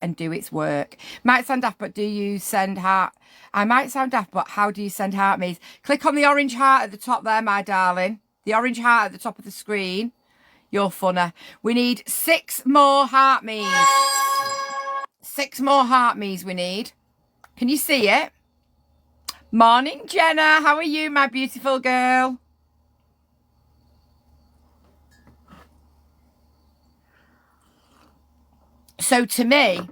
and do its work. Might sound daft, but do you send heart? I might sound daft, but how do you send heart me's? Click on the orange heart at the top there, my darling. The orange heart at the top of the screen. You're funner. We need 6 more heart me's. 6 more heart me's we need. Can you see it? Morning, Jenna. How are you, my beautiful girl? So to me,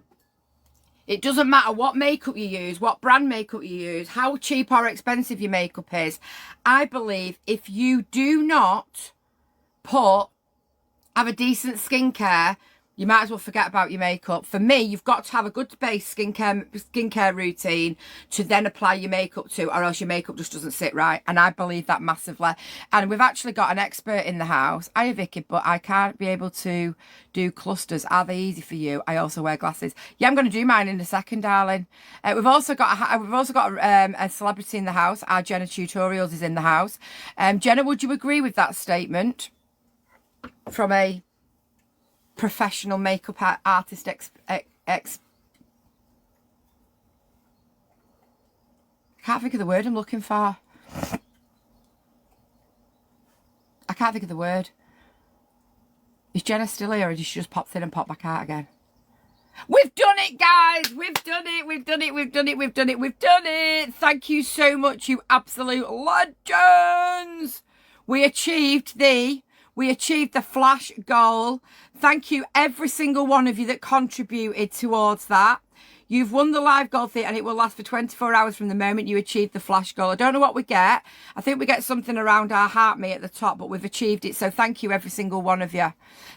it doesn't matter what makeup you use, what brand makeup you use, how cheap or expensive your makeup is. I believe if you do not have a decent skincare, you might as well forget about your makeup. For me, you've got to have a good base skincare routine to then apply your makeup to, or else your makeup just doesn't sit right. And I believe that massively. And we've actually got an expert in the house. Hiya, Vicky, but I can't be able to do clusters. Are they easy for you? I also wear glasses. Yeah, I'm going to do mine in a second, darling. We've also got a celebrity in the house. Our Jenna Tutorials is in the house. Jenna, would you agree with that statement from a professional makeup artist I can't think of the word I'm looking for. I can't think of the word. Is Jenna still here, or did she just pop in and pop back out again? We've done it, guys. We've done it. We've done it. We've done it. We've done it. We've done it. Thank you so much, you absolute legends. We achieved the flash goal. Thank you, every single one of you that contributed towards that. You've won the live goal thing, and it will last for 24 hours from the moment you achieve the flash goal. I don't know what we get. I think we get something around our heart me at the top, but we've achieved it. So thank you, every single one of you.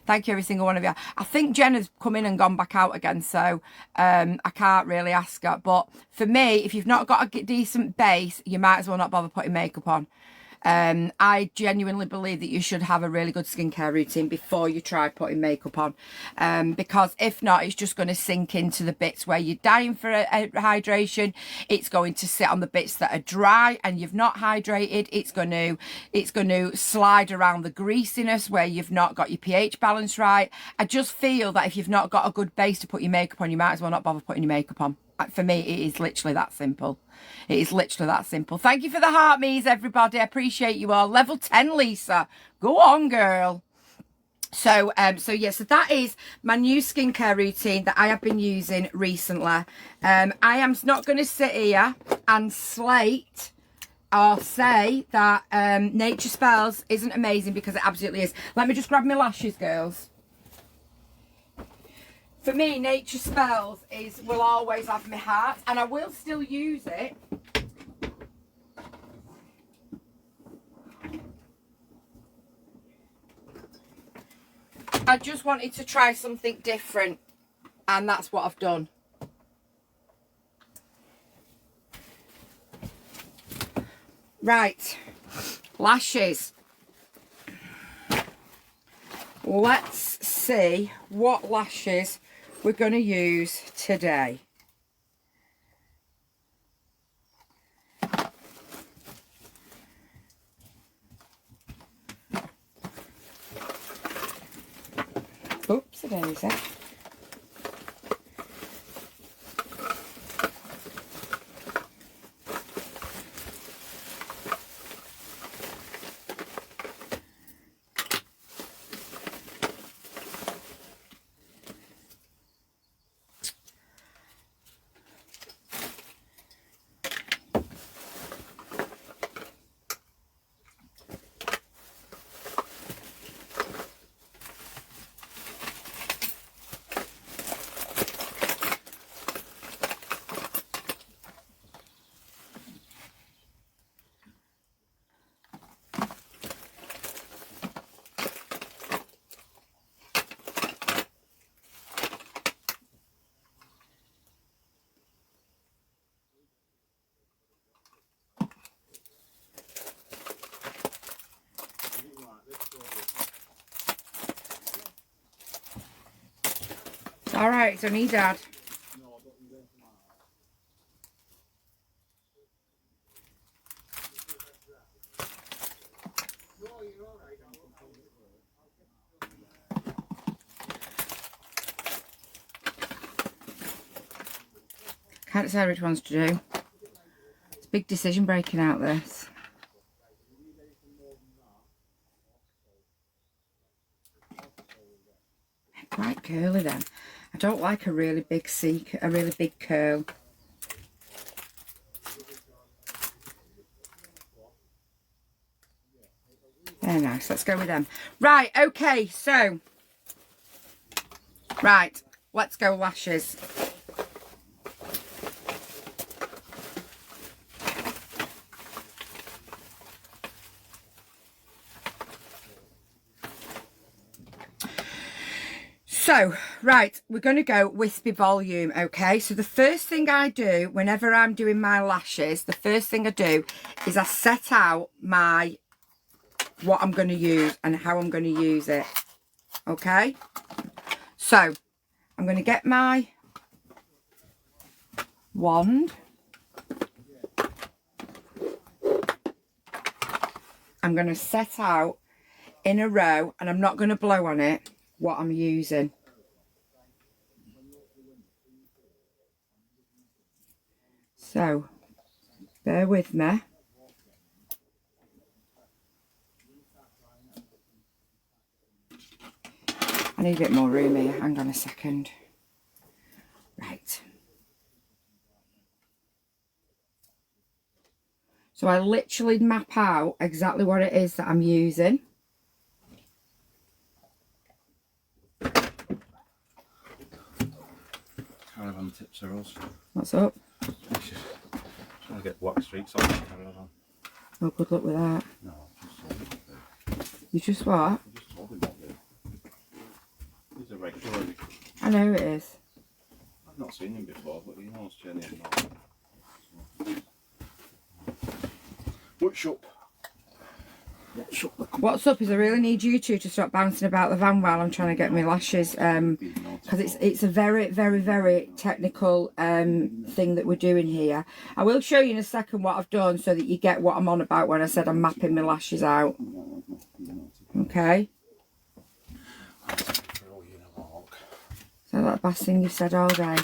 Thank you, every single one of you. I think Jenna's come in and gone back out again, so I can't really ask her. But for me, if you've not got a decent base, you might as well not bother putting makeup on. I genuinely believe that you should have a really good skincare routine before you try putting makeup on, because if not, it's just going to sink into the bits where you're dying for a hydration. It's going to sit on the bits that are dry and you've not hydrated. It's going to slide around the greasiness where you've not got your pH balance right. I just feel that if you've not got a good base to put your makeup on, you might as well not bother putting your makeup on. For me, it is literally that simple. It is literally that simple. Thank you for the heart me's, everybody. I appreciate you all. Level 10, Lisa. Go on, girl. So that is my new skincare routine that I have been using recently. I am not going to sit here and slate or say that Nature Spells isn't amazing, because it absolutely is. Let me just grab my lashes, girls. For me, Nature Spells will always have my heart, and I will still use it. I just wanted to try something different, and that's what I've done. Right, lashes. Let's see what lashes we're going to use today. Oopsie-daisy. All right, so me, Dad. Can't decide which ones to do. It's a big decision breaking out this. Quite curly then. I don't like a really big a really big curl. Very nice. Let's go with them. Right, okay, so right, let's go lashes. So, right, we're going to go wispy volume, okay? So the first thing I do whenever I'm doing my lashes, the first thing I do is I set out what I'm going to use and how I'm going to use it, okay? So, I'm going to get my wand. I'm going to set out in a row, and I'm not going to blow on it, what I'm using. So, bear with me. I need a bit more room here. Hang on a second. Right. So I literally map out exactly what it is that I'm using. Caravan tips are us. What's up? Trying to get wax streaks on the caravan. Oh, good luck with that. No, I just told him what to do. You just what? I just told him what to do. He's a regular. I know it is. I've not seen him before, but he knows Jenny and all. What's up? What's up is I really need you two to stop bouncing about the van while I'm trying to get my lashes, because it's a very, very, very technical thing that we're doing here. I will show you in a second what I've done so that you get what I'm on about when I said I'm mapping my lashes out. Okay. Is that the best thing you've said all day?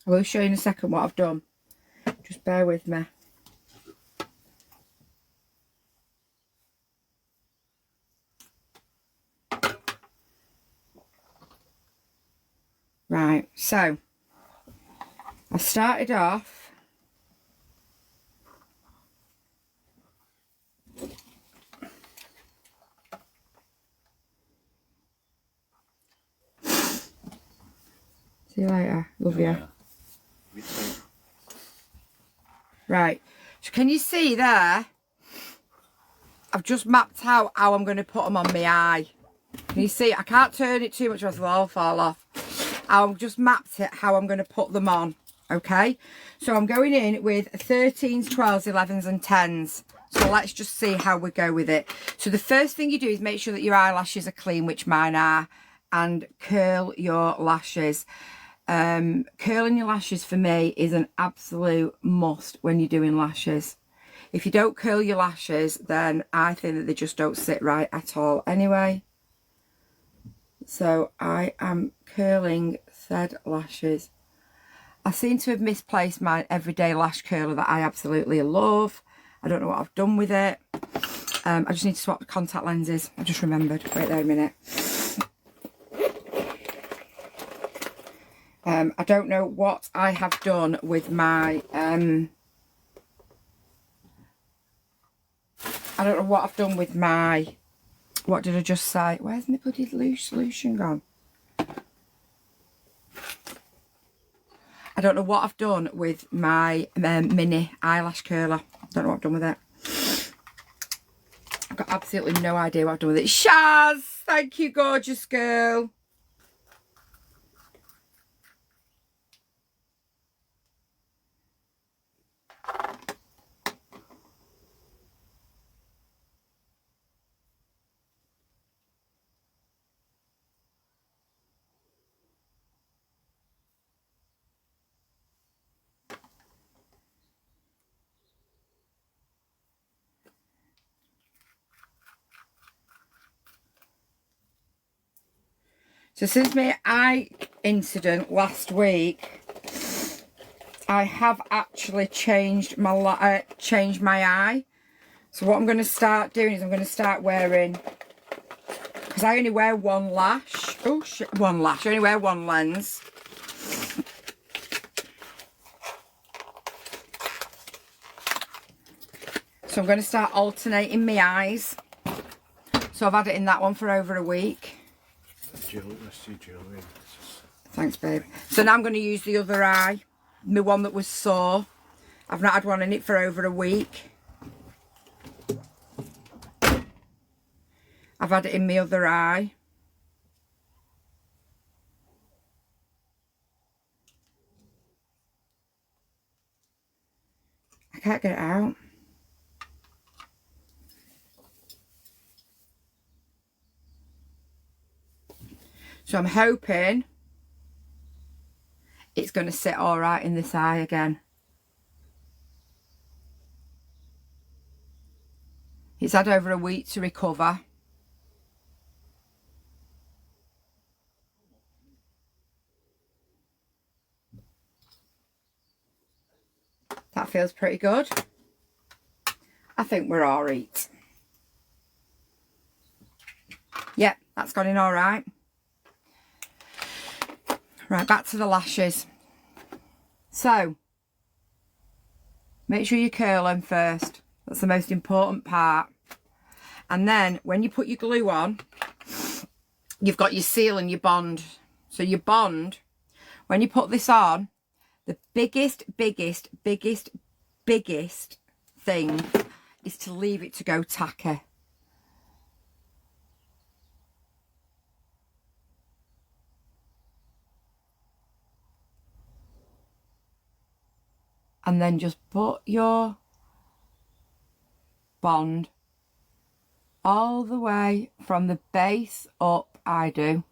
I will show you in a second what I've done. Just bear with me. Right, so I started off see you later, love you. Right, so can you see there? I've just mapped out how I'm going to put them on my eye. Can you see? I can't turn it too much or they'll all fall off. I've just mapped it how I'm going to put them on. Okay, so I'm going in with 13s, 12s, 11s and 10s. So let's just see how we go with it. So the first thing you do is make sure that your eyelashes are clean, which mine are, and curl your lashes. Curling your lashes for me is an absolute must when you're doing lashes. If you don't curl your lashes, then I think that they just don't sit right at all anyway. So I am curling said lashes. I seem to have misplaced my everyday lash curler that I absolutely love. I don't know what I've done with it. I just need to swap the contact lenses. I just remembered. Wait there a minute. I don't know what I have done with my... I don't know what I've done with my... What did I just say? Where's my bloody solution gone? I don't know what I've done with my mini eyelash curler. Don't know what I've done with it. I've got absolutely no idea what I've done with it. Shaz! Thank you, gorgeous girl. So since my eye incident last week, I have actually changed my eye. So what I'm going to start doing is I'm going to start wearing, because I only wear one lash. Oh shit, one lash. I only wear one lens. So I'm going to start alternating my eyes. So I've had it in that one for over a week. Thanks, babe. So now I'm going to use the other eye, the one that was sore. I've not had one in it for over a week. I've had it in my other eye. I can't get it out. So I'm hoping it's going to sit all right in this eye again. It's had over a week to recover. That feels pretty good. I think we're all right. Yep, that's gone in all right. Right, back to the lashes. So, make sure you curl them first. That's the most important part. And then, when you put your glue on, you've got your seal and your bond. So your bond, when you put this on, the biggest thing is to leave it to go tacky. And then just put your bond all the way from the base up, I do.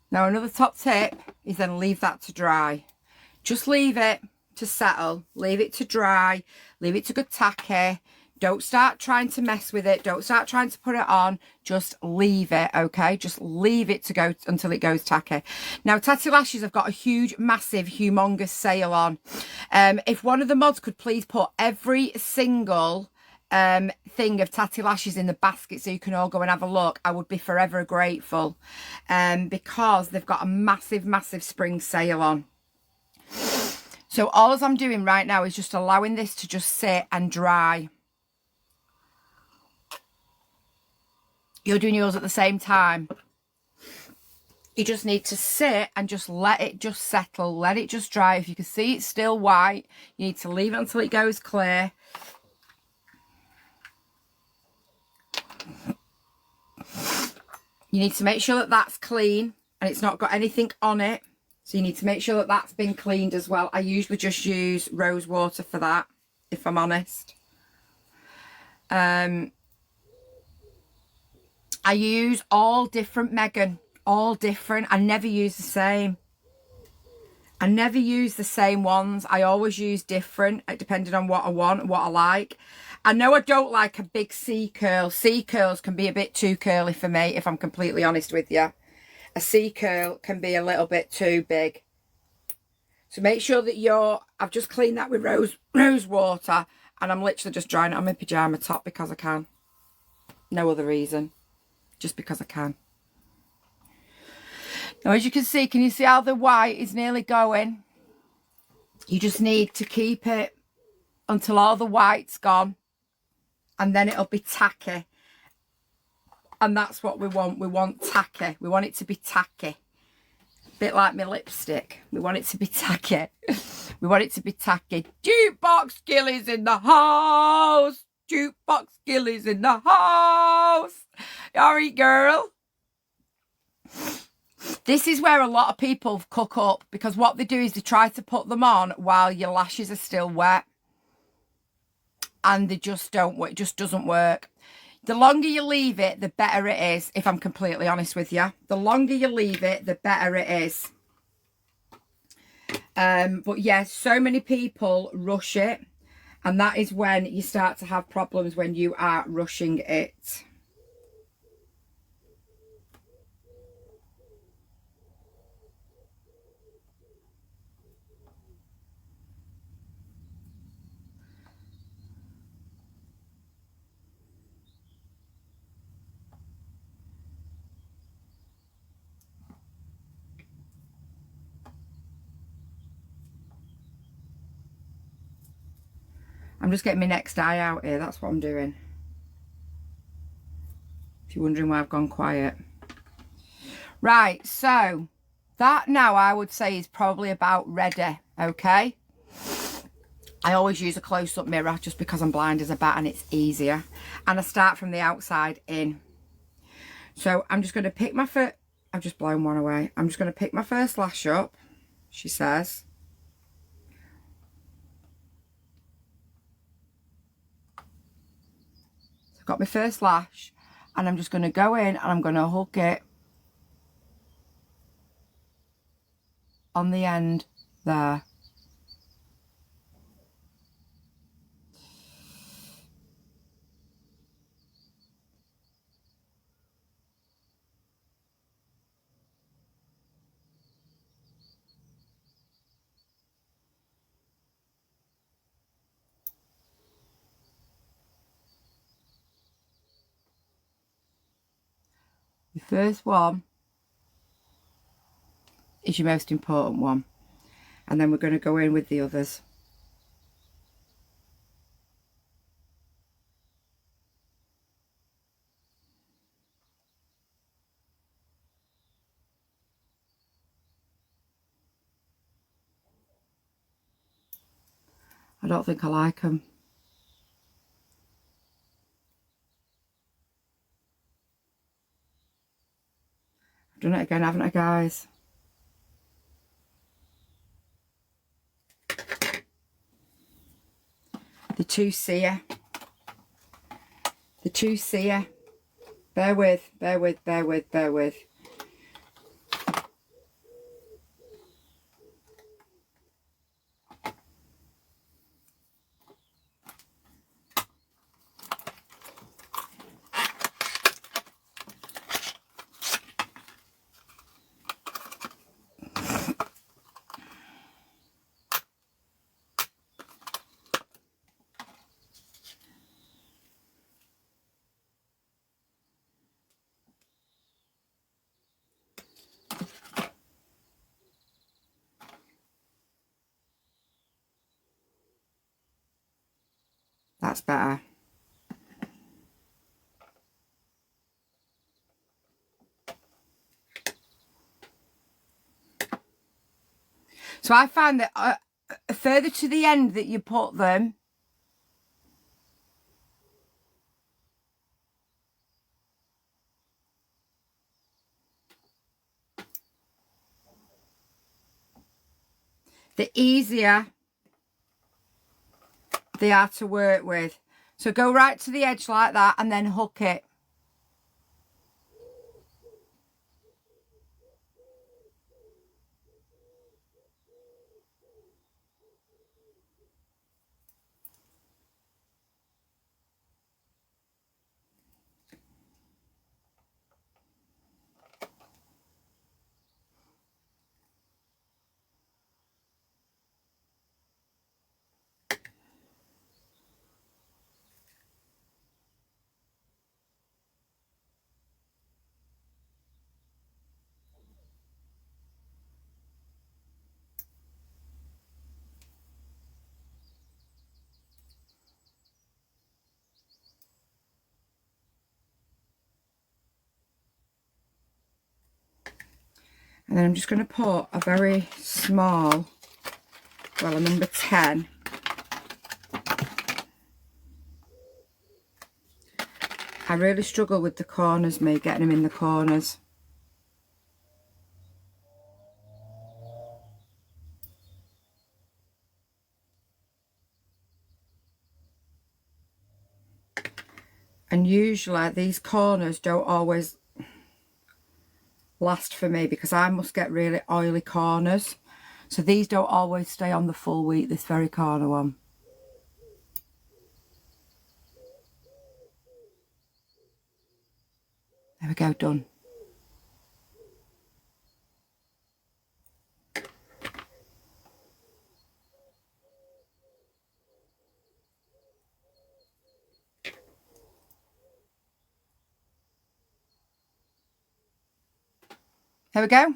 Now another top tip is then leave that to dry. Just leave it to settle, leave it to dry, leave it to go tacky. Don't start trying to mess with it. Don't start trying to put it on. Just leave it, okay? Just leave it to go until it goes tacky. Now, Tatty Lashes have got a huge, massive, humongous sale on. If one of the mods could please put every single thing of Tatty Lashes in the basket so you can all go and have a look, I would be forever grateful, because they've got a massive spring sale on. So all I'm doing right now is just allowing this to just sit and dry. You're doing yours at the same time. You just need to sit and just let it just settle, let it just dry. If you can see it's still white, you need to leave it until it goes clear. You need to make sure that that's clean and it's not got anything on it. So you need to make sure that that's been cleaned as well. I usually just use rose water for that, if I'm honest. I use all different, Megan, all different. I never use the same. I never use the same ones. I always use different, depending on what I want, what I like. I know I don't like a big C curl. C curls can be a bit too curly for me, if I'm completely honest with you. A C curl can be a little bit too big. So make sure that I've just cleaned that with rose water, and I'm literally just drying it on my pyjama top because I can. No other reason. Just because I can. Now, as you can you see how the white is nearly going? You just need to keep it until all the white's gone, and then it'll be tacky. And that's what we want. We want tacky. We want it to be tacky. A bit like my lipstick. We want it to be tacky. We want it to be tacky. Jukebox Gillies in the house. Jukebox Gillies in the house. Alright, girl. This is where a lot of people cook up, because what they do is they try to put them on while your lashes are still wet. and they just don't work. It just doesn't work. The longer you leave it, the better it is, if I'm completely honest with you. The longer you leave it, the better it is. But yeah, so many people rush it. And that is when you start to have problems, when you are rushing it. I'm just getting my next eye out here. That's what I'm doing. If you're wondering why I've gone quiet. Right, so that now I would say is probably about ready, okay? I always use a close-up mirror just because I'm blind as a bat and it's easier. And I start from the outside in. So I'm just going to pick my first... I've just blown one away. I'm just going to pick my first lash up, she says. So I've got my first lash and I'm just going to go in and I'm going to hook it on the end there. The first one is your most important one. And then we're going to go in with the others. I don't think I like them. I've done it again, haven't I, guys? The two seer. The two seer. Bear with, bear with, bear with, bear with. That's better. So I find that further to the end that you put them, the easier they are to work with. So go right to the edge like that and then hook it. And then I'm just going to put a very small, well, a number 10. I really struggle with the corners, me, getting them in the corners. And usually these corners don't always last for me because I must get really oily corners. So these don't always stay on the full week, this very corner one. There we go, done. There we go.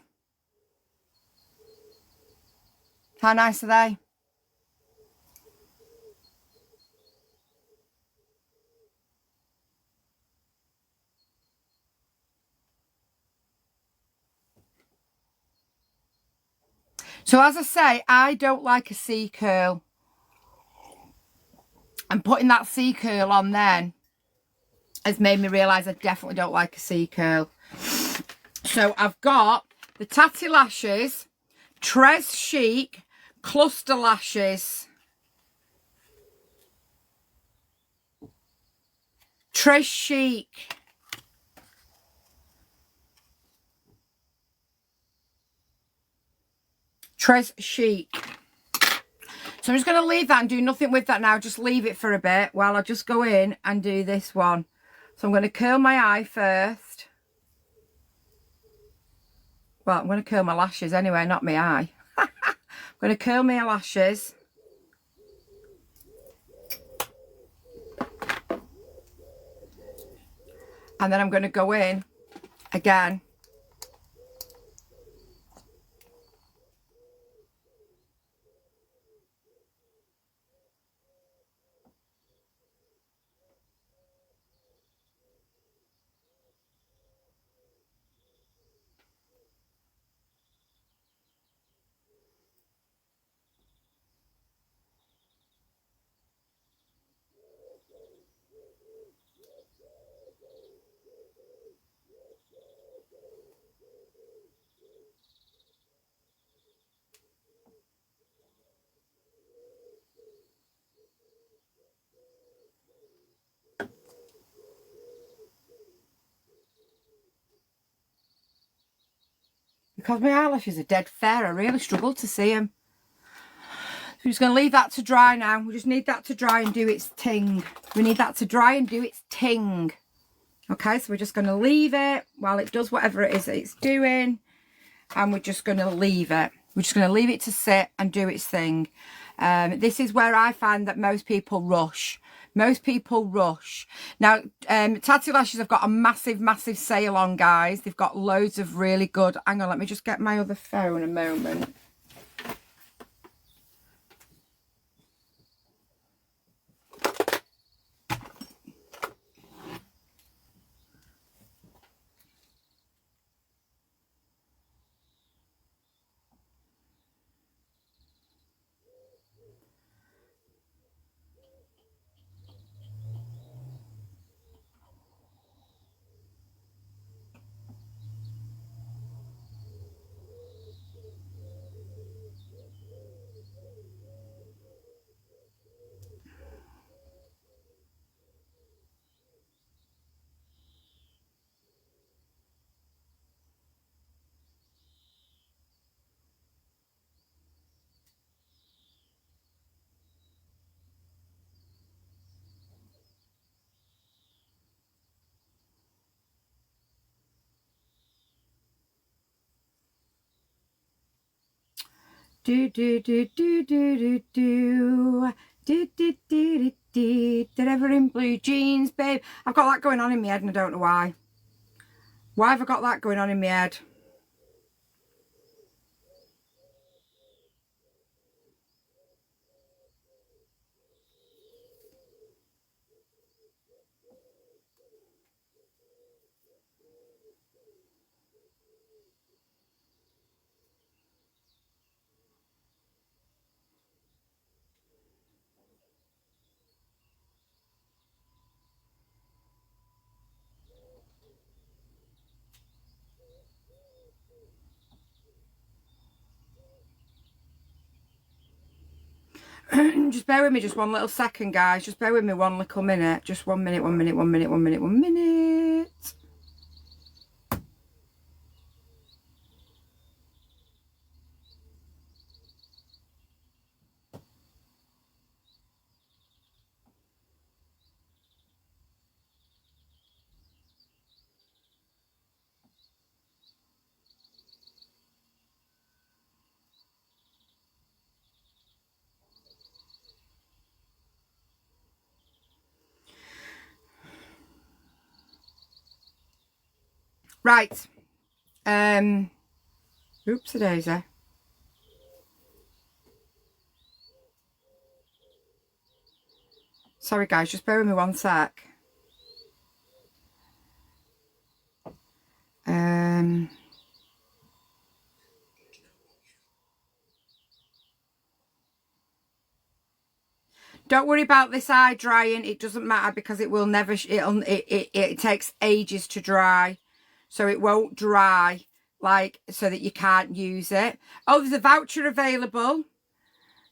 How nice are they? So as I say, I don't like a C curl. And putting that C curl on then has made me realise I definitely don't like a C curl. So I've got the Tatty Lashes, Tres Chic, Cluster Lashes, Tres Chic, Tres Chic. So I'm just going to leave that and do nothing with that now. Just leave it for a bit while I just go in and do this one. So I'm going to curl my eye first. Well, I'm going to curl my lashes anyway, not my eye. I'm going to curl my lashes. And then I'm going to go in again. Because my eyelashes are dead fair, I really struggle to see them. So we're just going to leave that to dry now. We just need that to dry and do its ting. We need that to dry and do its ting. Okay, so we're just going to leave it while it does whatever it is that it's doing. And we're just going to leave it. We're just going to leave it to sit and do its thing. This is where I find that most people rush. Most people rush. Now, Tatty Lashes have got a massive, massive sale on, guys. They've got loads of really good... Hang on, let me just get my other phone a moment. Do do do do do do do do do do do. Deliver in blue jeans, babe. I've got that going on in my head and I don't know why. Why have I got that going on in my head? Just bear with me just one little second, guys. Just bear with me one little minute. Just 1 minute, 1 minute, 1 minute, 1 minute, 1 minute. Right. Oops-a-daisy. Sorry, guys. Just bear with me one sec. Don't worry about this eye drying. It doesn't matter because it will never, it takes ages to dry. So it won't dry, like, so that you can't use it. Oh, there's a voucher available.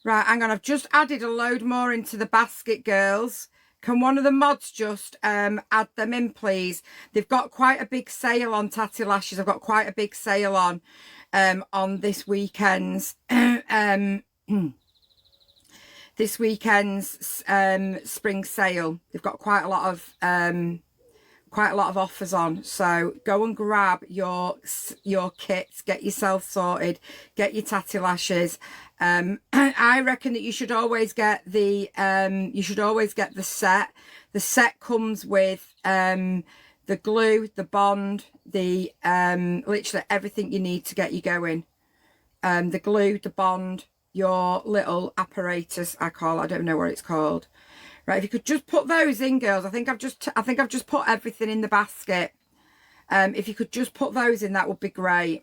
Right, hang on. I've just added a load more into the basket, girls. Can one of the mods just add them in, please? They've got quite a big sale on Tatty Lashes. I've got quite a big sale on this weekend's this weekend's spring sale. They've got quite a lot of offers on, so go and grab your kits, get yourself sorted, get your Tatty Lashes. I reckon that you should always get the set. The set comes with the glue, the bond, the literally everything you need to get you going. The glue, the bond, your little apparatus, I don't know what it's called. Right, if you could just put those in, girls. I think I've just put everything in the basket. If you could just put those in, that would be great.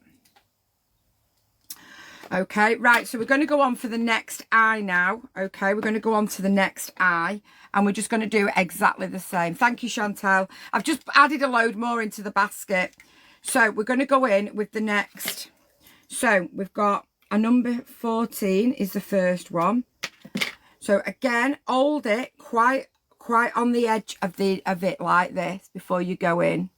Okay, right, so we're going to go on for the next eye now. Okay, we're going to go on to the next eye, and we're just going to do exactly the same. Thank you, Chantal. I've just added a load more into the basket. So we're going to go in with the next. So we've got a number 14 is the first one. So again, hold it quite on the edge of it like this before you go in.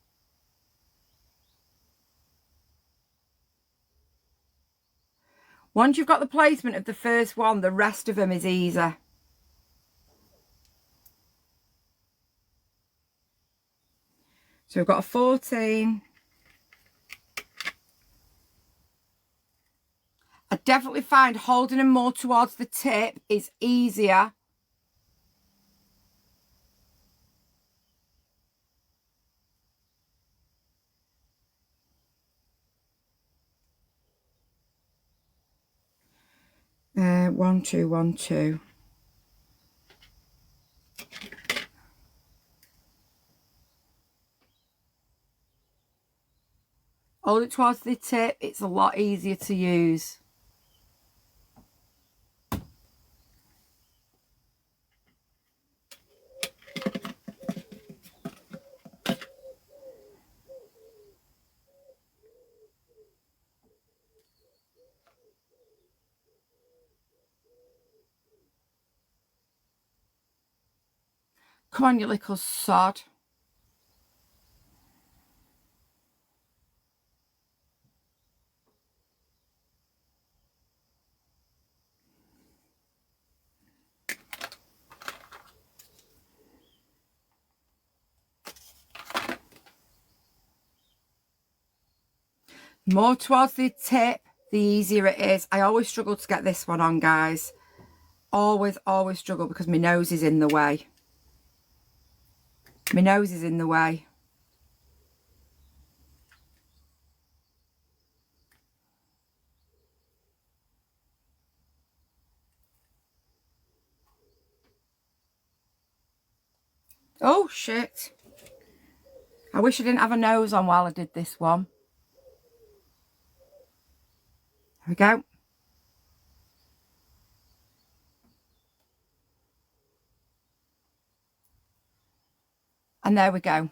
Once you've got the placement of the first one, the rest of them is easy. So we've got a 14. I definitely find holding them more towards the tip is easier. One, two, 1, 2. Hold it towards the tip. It's a lot easier to use. Come on, you little sod. More towards the tip, the easier it is. I always struggle to get this one on, guys. Always struggle because my nose is in the way. My nose is in the way. Oh, shit. I wish I didn't have a nose on while I did this one. There we go. And there we go.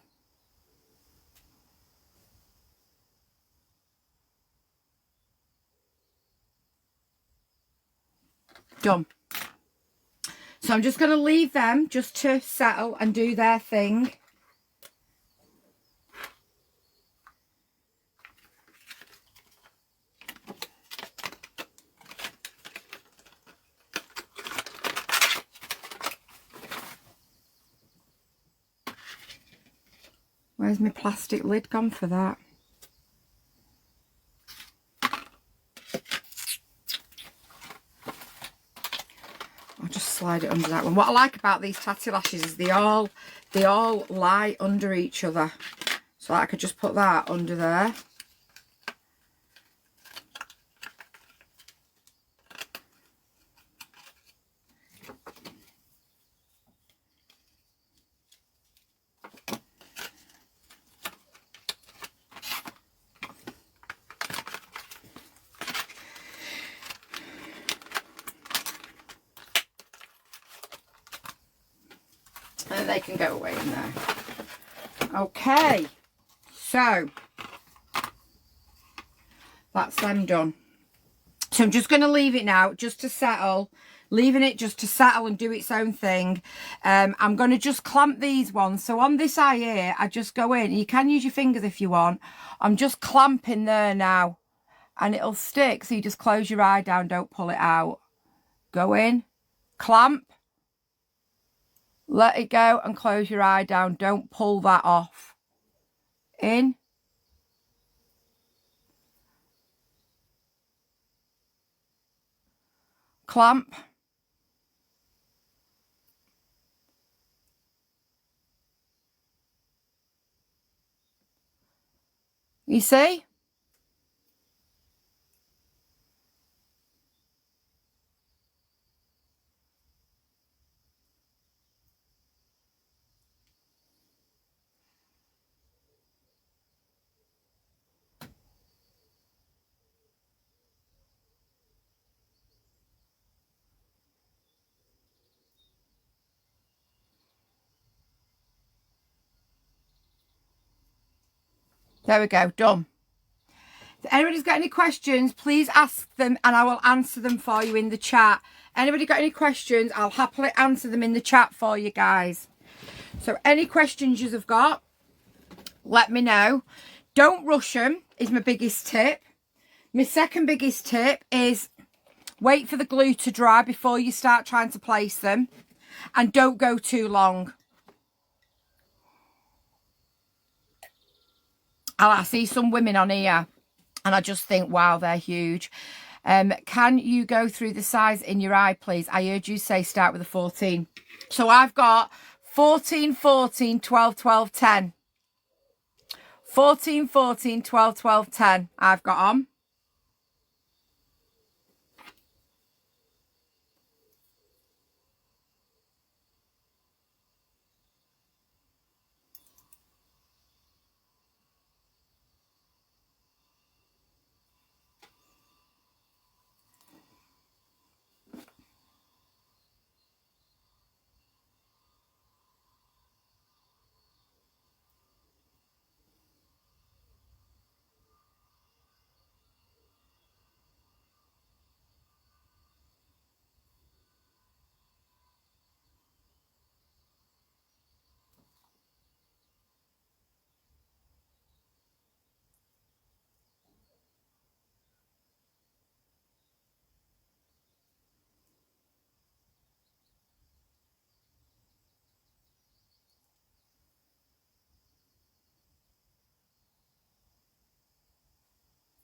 Done. So I'm just going to leave them just to settle and do their thing. Where's my plastic lid gone for that? I'll just slide it under that one. What I like about these tatty lashes is they all lie under each other. So I could just put that under there. And they can go away in there. Okay, so that's them done. So I'm just going to leave it now just to settle, leaving it just to settle and do its own thing. I'm going to just clamp these ones. So on this eye here, I just go in. You can use your fingers if you want. I'm just clamping there now and it'll stick. So you just close your eye down, don't pull it out. Go in, clamp. Let it go and close your eye down. Don't pull that off. In. Clamp. You see? There we go, done. If anybody's got any questions, please ask them and I will answer them for you in the chat. Anybody got any questions, I'll happily answer them in the chat for you guys. So any questions you have got, let me know. Don't rush them is my biggest tip. My second biggest tip is wait for the glue to dry before you start trying to place them. And don't go too long. I see some women on here and I just think, wow, they're huge. Can you go through the size in your eye, please? I heard you say start with a 14. So I've got 14, 14, 12, 12, 10. 14, 14, 12, 12, 10 I've got on.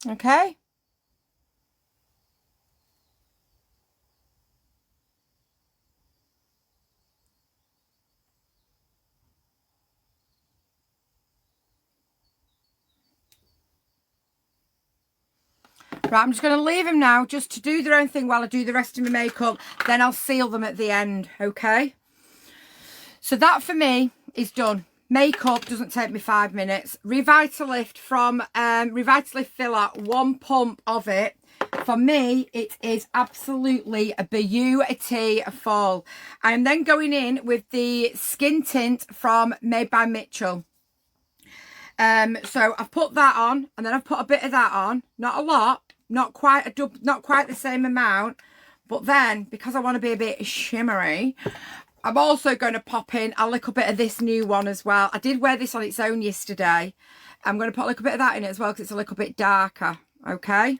Okay. Right, I'm just going to leave them now just to do their own thing while I do the rest of my makeup. Then I'll seal them at the end, okay? So that for me is done. Makeup doesn't take me 5 minutes. Revitalift from Revitalift Filler, 1 pump of it. For me, it is absolutely a beautiful. I am then going in with the skin tint from Made by Mitchell. So I've put that on, and then I've put a bit of that on. Not a lot, not quite the same amount, But then, because I want to be a bit shimmery, I'm also going to pop in a little bit of this new one as well. I did wear this on its own yesterday. I'm going to put a little bit of that in it as well because it's a little bit darker. Okay.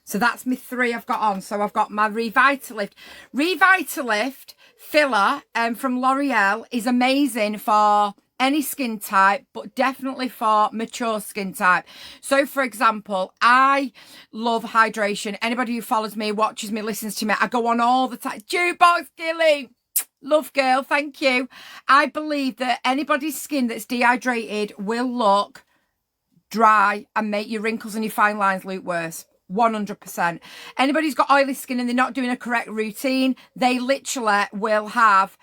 So that's my 3 I've got on. So I've got my Revitalift. Revitalift filler from L'Oreal is amazing for any skin type, but definitely for mature skin type. So for example, I love hydration. Anybody who follows me, watches me, listens to me, I go on all the time. Jukebox Gilly, love girl, thank you. I believe that anybody's skin that's dehydrated will look dry and make your wrinkles and your fine lines look worse. 100%. Anybody who's got oily skin and they're not doing a correct routine, they literally will have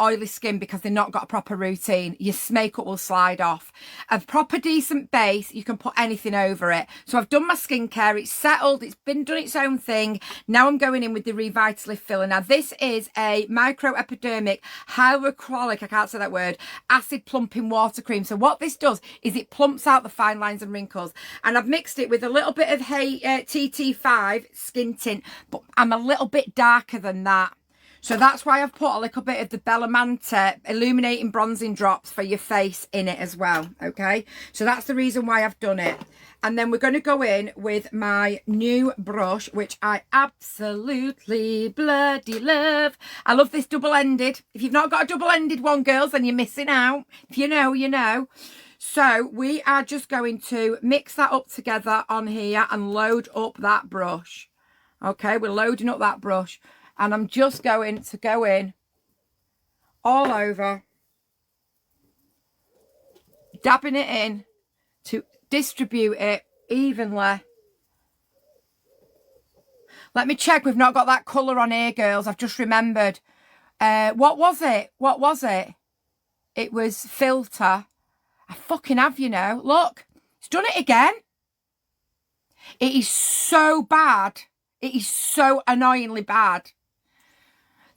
oily skin because they've not got a proper routine. Your makeup will slide off. A proper decent base, you can put anything over it. So I've done my skincare, it's settled, it's been done its own thing. Now I'm going in with the Revitalift filler. Now this is a microepidermic hyaluronic, I can't say that word, acid plumping water cream. So what this does is it plumps out the fine lines and wrinkles. And I've mixed it with a little bit of TT5 skin tint, but I'm a little bit darker than that. So that's why I've put a little bit of the Bellamante illuminating bronzing drops for your face in it as well, okay? So that's the reason why I've done it. And then we're going to go in with my new brush, which I absolutely bloody love. I love this double-ended. If you've not got a double-ended one, girls, then you're missing out. If you know, you know. So we are just going to mix that up together on here and load up that brush. Okay, we're loading up that brush. And I'm just going to go in all over, dabbing it in to distribute it evenly. Let me check we've not got that colour on here, girls. I've just remembered. What was it? What was it? It was filter. I fucking have, you know. Look, it's done it again. It is so bad. It is so annoyingly bad.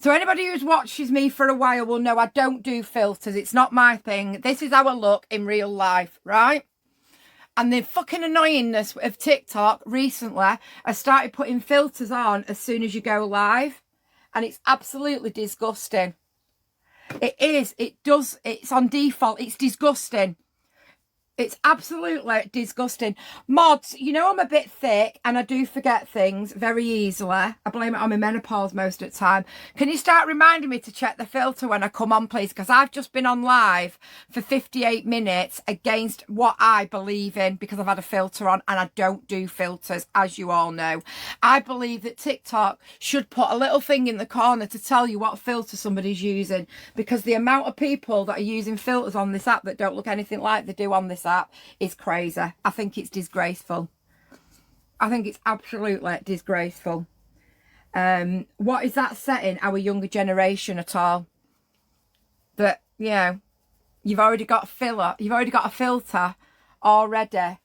So anybody who's watches me for a while will know I don't do filters. It's not my thing. This is how I look in real life, right? And the fucking annoyingness of TikTok recently, I started putting filters on as soon as you go live. And it's absolutely disgusting. It is. It does. It's on default. It's disgusting. It's absolutely disgusting. Mods, you know I'm a bit thick and I do forget things very easily. I blame it on my menopause most of the time. Can you start reminding me to check the filter when I come on, please? Because I've just been on live for 58 minutes against what I believe in because I've had a filter on and I don't do filters, as you all know. I believe that TikTok should put a little thing in the corner to tell you what filter somebody's using, because the amount of people that are using filters on this app that don't look anything like they do on this app is crazy. I think it's disgraceful. I think it's absolutely disgraceful. What is that setting our younger generation at all? That, you know, you've already got filler, you've already got a filter already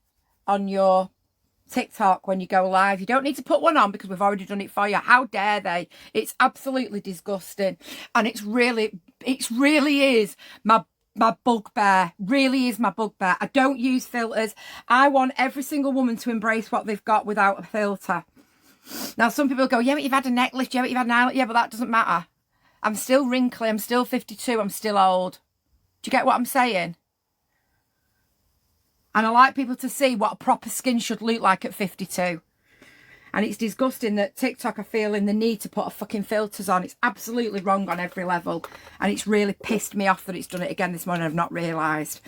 on your TikTok when you go live. You don't need to put one on because we've already done it for you. How dare they? It's absolutely disgusting. And it really is my bugbear. Really is my bugbear. I don't use filters. I want every single woman to embrace what they've got without a filter. Now, some people go, yeah, but you've had a neck lift, yeah, but you've had an eyelid. Yeah, but that doesn't matter. I'm still wrinkly. I'm still 52. I'm still old. Do you get what I'm saying? And I like people to see what a proper skin should look like at 52. And it's disgusting that TikTok are feeling the need to put a fucking filters on. It's absolutely wrong on every level. And it's really pissed me off that it's done it again this morning. I've not realised.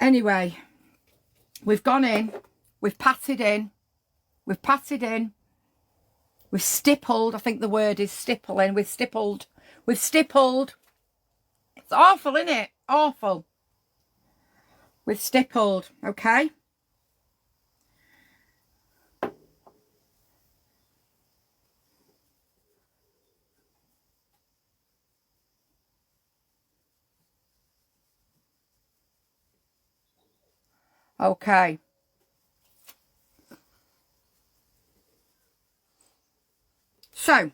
Anyway, we've gone in. We've patted in. We've patted in. We've stippled. I think the word is stippling. We've stippled. We've stippled. It's awful, isn't it? Awful. We've stippled. Okay. Okay. So,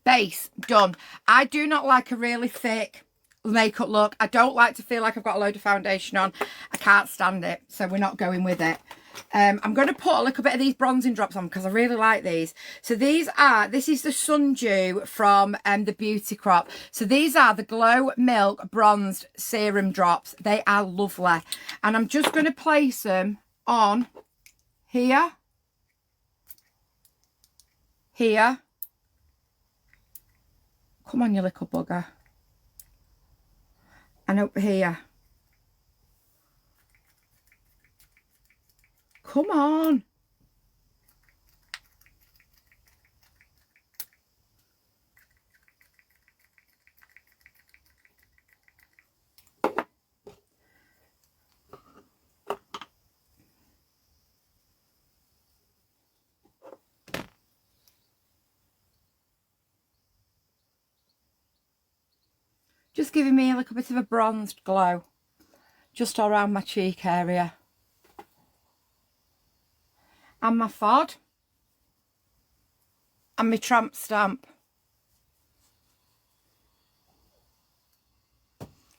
base done. I do not like a really thick makeup look. I don't like to feel like I've got a load of foundation on. I can't stand it, so we're not going with it. I'm going to put a little bit of these bronzing drops on because I really like these. So this is the Sun Dew from the Beauty Crop. So these are the Glow Milk Bronzed Serum Drops. They are lovely. And I'm just going to place them on here, here. Come on, you little bugger. And up here. Come on. Just giving me a little bit of a bronzed glow. Just around my cheek area. And my fod. And my tramp stamp.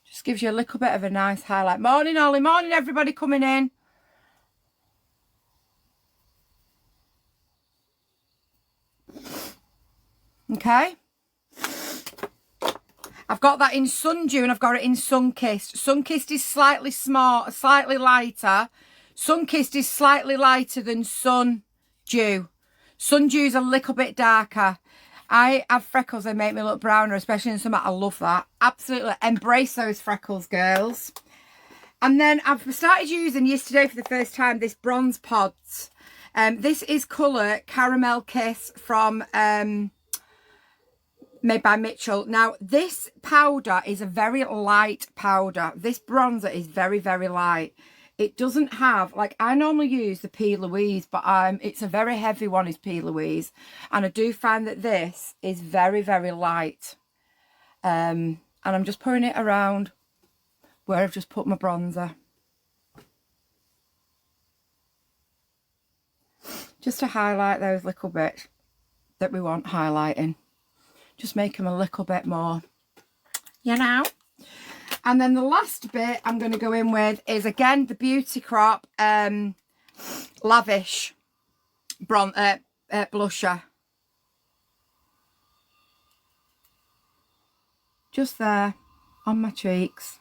Just gives you a little bit of a nice highlight. Morning, Ollie. Morning, everybody coming in. Okay. I've got that in Sun Dew and I've got it in Sun Kissed. Sun Kissed is slightly slightly lighter. Sun Kissed is slightly lighter than Sun Dew. Sun Dew is a little bit darker. I have freckles, they make me look browner, especially in summer. I love that. Absolutely. Embrace those freckles, girls. And then I've started using yesterday for the first time this Bronze Pods. This is colour Caramel Kiss from made by Mitchell. Now, this powder is a very light powder. This bronzer is very, very light. It doesn't have, like, I normally use the P. Louise, but it's a very heavy one, is P. Louise. And I do find that this is very, very light. And I'm just pouring it around where I've just put my bronzer. Just to highlight those little bits that we want highlighting. Just make them a little bit more, you know. And then the last bit I'm going to go in with is, again, the Beauty Crop Lavish blusher. Just there on my cheeks.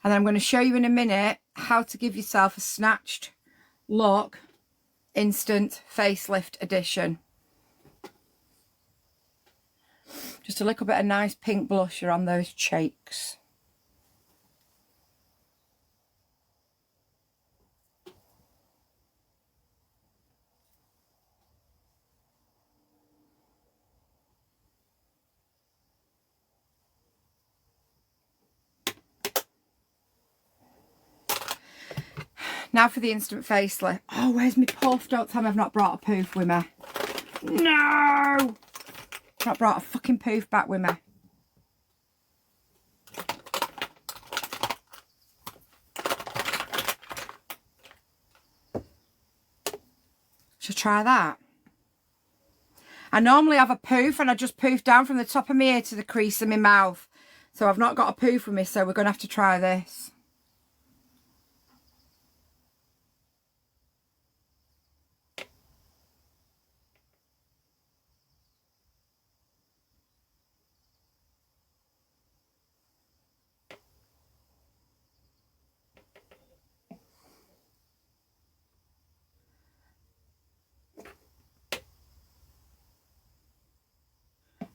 And then I'm going to show you in a minute how to give yourself a snatched look, instant facelift edition. Just a little bit of nice pink blusher on those cheeks. Now for the instant facelift. Oh, where's my puff? Don't tell me I've not brought a poof with me. No! Not brought a fucking poof back with me. Should I try that? I normally have a poof and I just poof down from the top of my ear to the crease of my mouth. So I've not got a poof with me, so we're going to have to try this.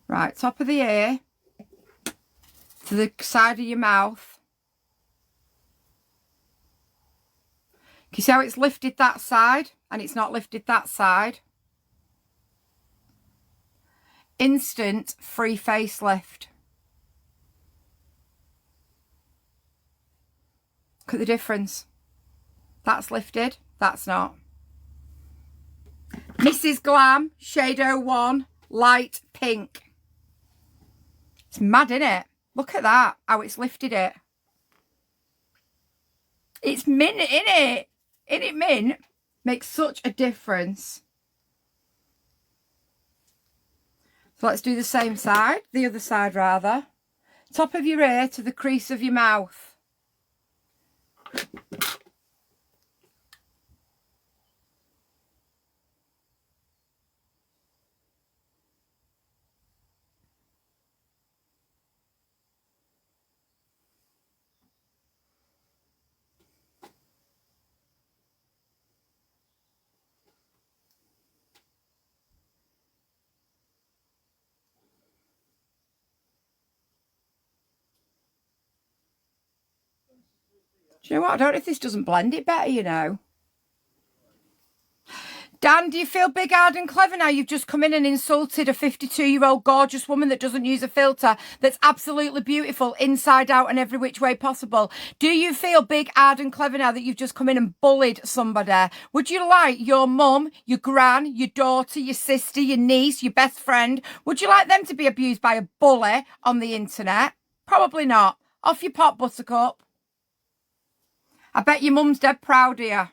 Right, top of the ear to the side of your mouth. Can you see how it's lifted that side and it's not lifted that side? Instant free facelift. Look at the difference. That's lifted, that's not. Mrs. Glam, shade 01, light pink. It's mad, isn't it? Look at that, how it's lifted it. It's mint, isn't it? Isn't it mint? Makes such a difference. So let's do the same side, the other side rather. Top of your ear to the crease of your mouth. Do you know what? I don't know if this doesn't blend it better, you know. Dan, do you feel big, hard and clever now? You've just come in and insulted a 52-year-old gorgeous woman that doesn't use a filter, that's absolutely beautiful inside out and every which way possible. Do you feel big, hard and clever now that you've just come in and bullied somebody? Would you like your mum, your gran, your daughter, your sister, your niece, your best friend, would you like them to be abused by a bully on the internet? Probably not. Off your pot, buttercup. I bet your mum's dead proud of you.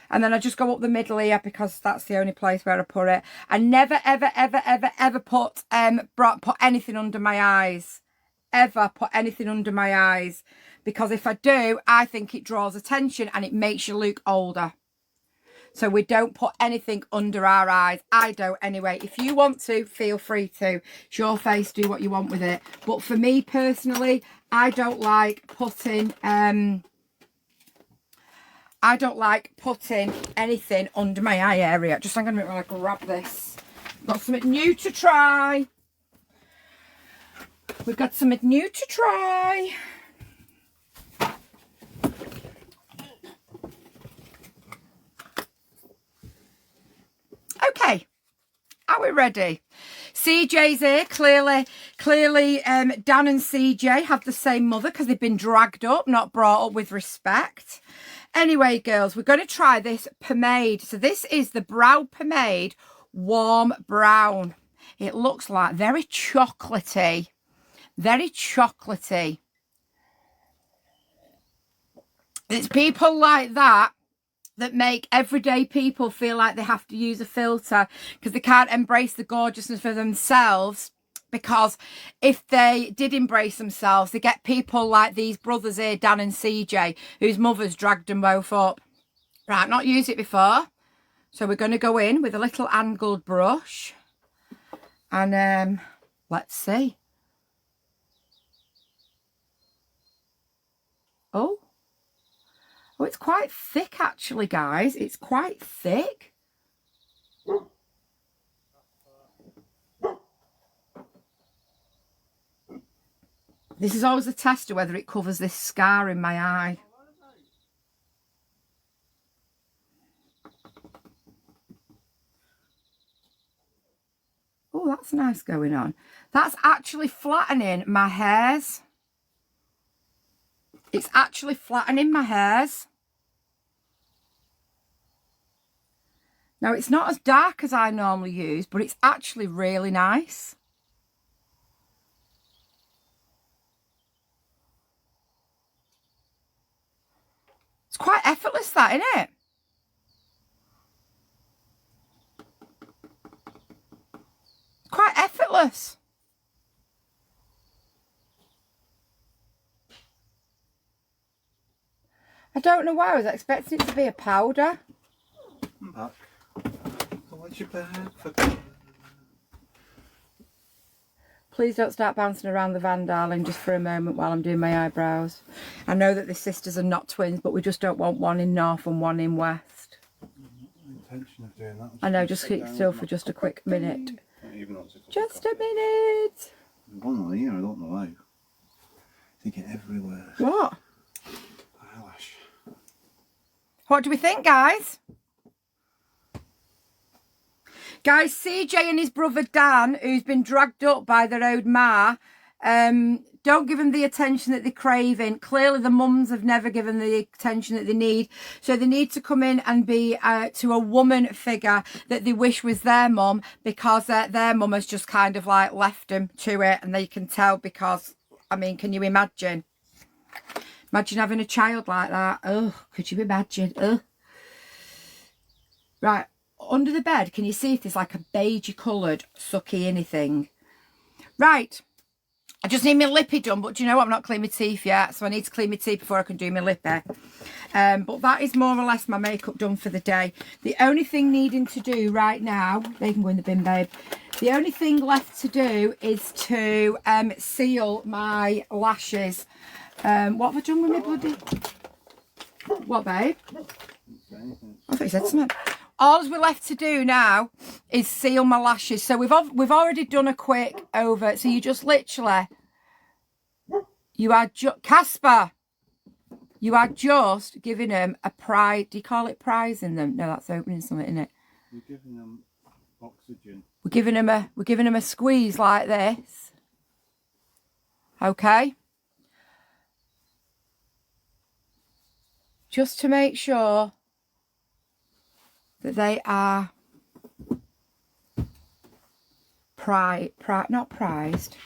And then I just go up the middle here because that's the only place where I put it. I never, ever, ever, ever, ever put anything under my eyes. Ever put anything under my eyes. Because if I do, I think it draws attention and it makes you look older. So we don't put anything under our eyes. I don't anyway. If you want to, feel free to. It's your face, do what you want with it. But for me personally, I don't like putting... I don't like putting anything under my eye area. Just hang on a minute while I grab this. Got something new to try. We've got something new to try. Okay. Are we ready? CJ's here. Clearly, Dan and CJ have the same mother because they've been dragged up, not brought up with respect. Anyway, girls, we're going to try this pomade. So this is the Brow Pomade Warm Brown. It looks like very chocolatey. Very chocolatey. It's people like that that make everyday people feel like they have to use a filter because they can't embrace the gorgeousness for themselves. Because if they did embrace themselves, they get people like these brothers here, Dan and CJ, whose mothers dragged them both up. Right, not used it before. So we're going to go in with a little angled brush. And let's see. Oh, it's quite thick actually, guys. It's quite thick. This is always a test of whether it covers this scar in my eye. Oh, that's nice going on. That's actually flattening my hairs. It's actually flattening my hairs. Now, it's not as dark as I normally use, but it's actually really nice. It's quite effortless, that, isn't it? It's quite effortless. I don't know why I was expecting it to be a powder. I'm back. So what's your bag for? Please don't start bouncing around the van, darling, just for a moment while I'm doing my eyebrows. I know that the sisters are not twins, but we just don't want one in north and one in west. Intention of doing that. I know, just keep still for just a quick minute. Just a minute. One here, I don't know why. They get everywhere. What? Eyelash. What do we think, guys? Guys, CJ and his brother Dan, who's been dragged up by their old ma, don't give them the attention that they're craving. Clearly, the mums have never given the attention that they need. So they need to come in and be to a woman figure that they wish was their mum, because their mum has just kind of like left them to it. And they can tell because, I mean, can you imagine? Imagine having a child like that. Oh, could you imagine? Oh. Right. Under the bed, can you see if there's like a beigey coloured sucky anything? Right. I just need my lippy done, but do you know what? I'm not clean my teeth yet, so I need to clean my teeth before I can do my lippy. But that is more or less my makeup done for the day. The only thing needing to do right now, they can go in the bin, babe. The only thing left to do is to seal my lashes. What have I done with my bloody... What, babe? I thought you said something. All we're left to do now is seal my lashes. So we've already done a quick over. So you just literally You are Casper. You are just giving them a prize. Do you call it prizing them? No, that's opening something, isn't it? You're giving them oxygen. We're giving them a squeeze like this. Okay. Just to make sure that they are not prized.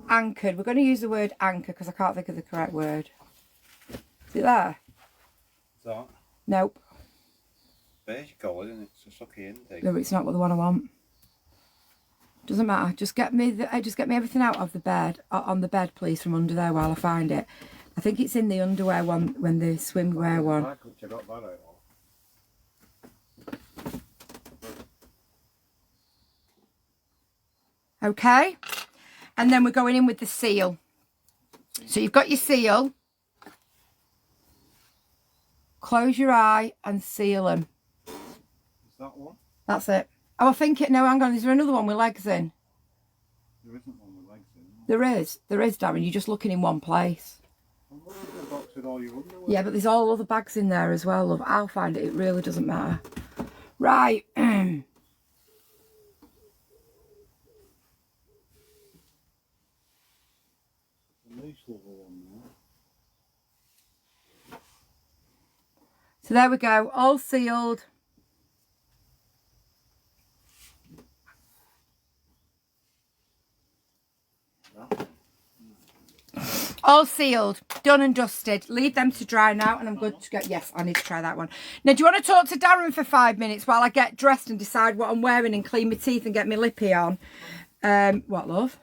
Anchored. We're going to use the word anchor because I can't think of the correct word. Is it there? Is that? Nope. There's your goal, isn't it? It's a sucky intake. No, it's not what the one I want. Doesn't matter. Just get me everything out of the bed, on the bed, please, from under there while I find it. I think it's in the underwear one, when the swimwear one. I got that out. Okay. And then we're going in with the seal. So you've got your seal. Close your eye and seal them. Is that one? That's it. Oh, I think it. No, hang on. Is there another one with legs in? There isn't one with legs in. There is. There is, Darren. You're just looking in one place. I'm looking at the box with all your underwear. Yeah, but there's all other bags in there as well, love. I'll find it. It really doesn't matter. Right. So there we go, all sealed. All sealed, done and dusted. Leave them to dry now and I'm good to go. Yes, I need to try that one. Now, do you want to talk to Darren for 5 minutes while I get dressed and decide what I'm wearing and clean my teeth and get my lippy on? What, love?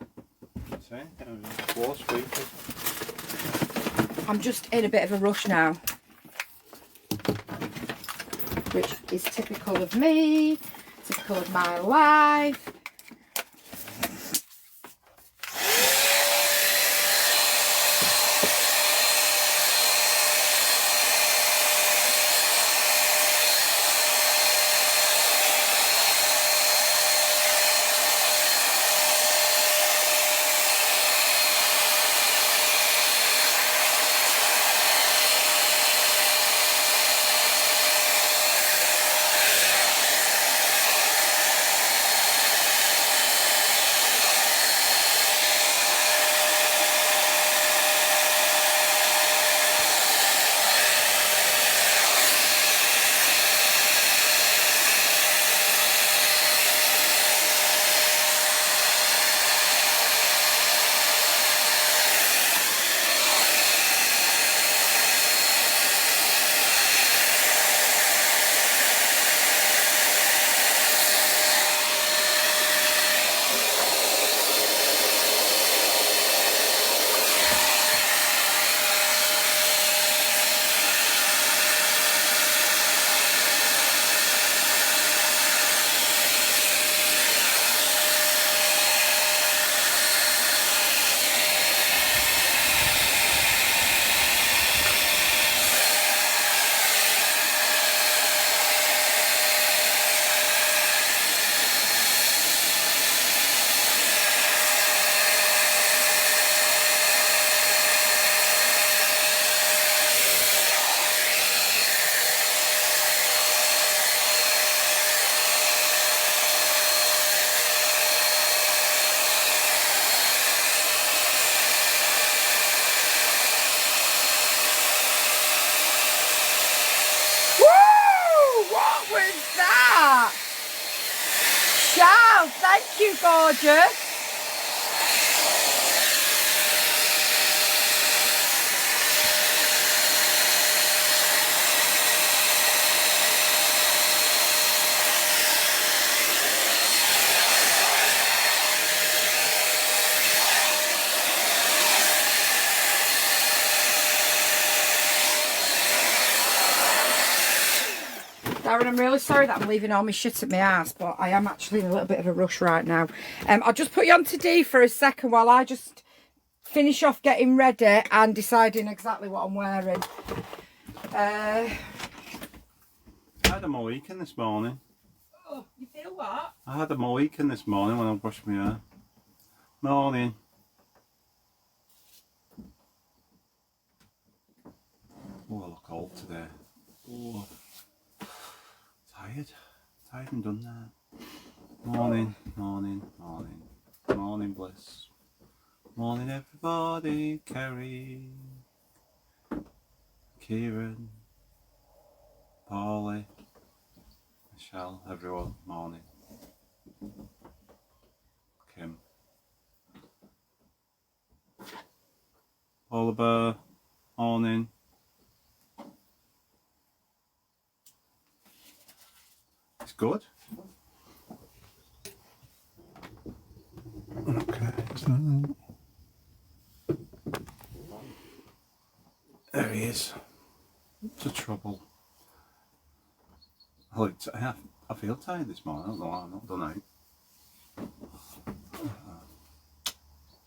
I'm just in a bit of a rush now, which is typical of me, typical of my life. Thank you, gorgeous. Darren, I'm really sorry that I'm leaving all my shit at my ass, but I am actually in a little bit of a rush right now. I'll just put you on to D for a second while I just finish off getting ready and deciding exactly what I'm wearing. I had a Mohican this morning. Oh, you feel what? I had a Mohican this morning when I brushed my hair. Morning. Oh, I look old today. Oh, tired. Tired and done that. Morning, morning, morning. Morning, Bliss. Morning, everybody. Kerry, Kieran, Paulie, Michelle, everyone. Morning. Kim. Paula Bear. Morning. It's good. Okay, so there he is. It's a trouble. I feel tired this morning. I don't know why I'm not done out.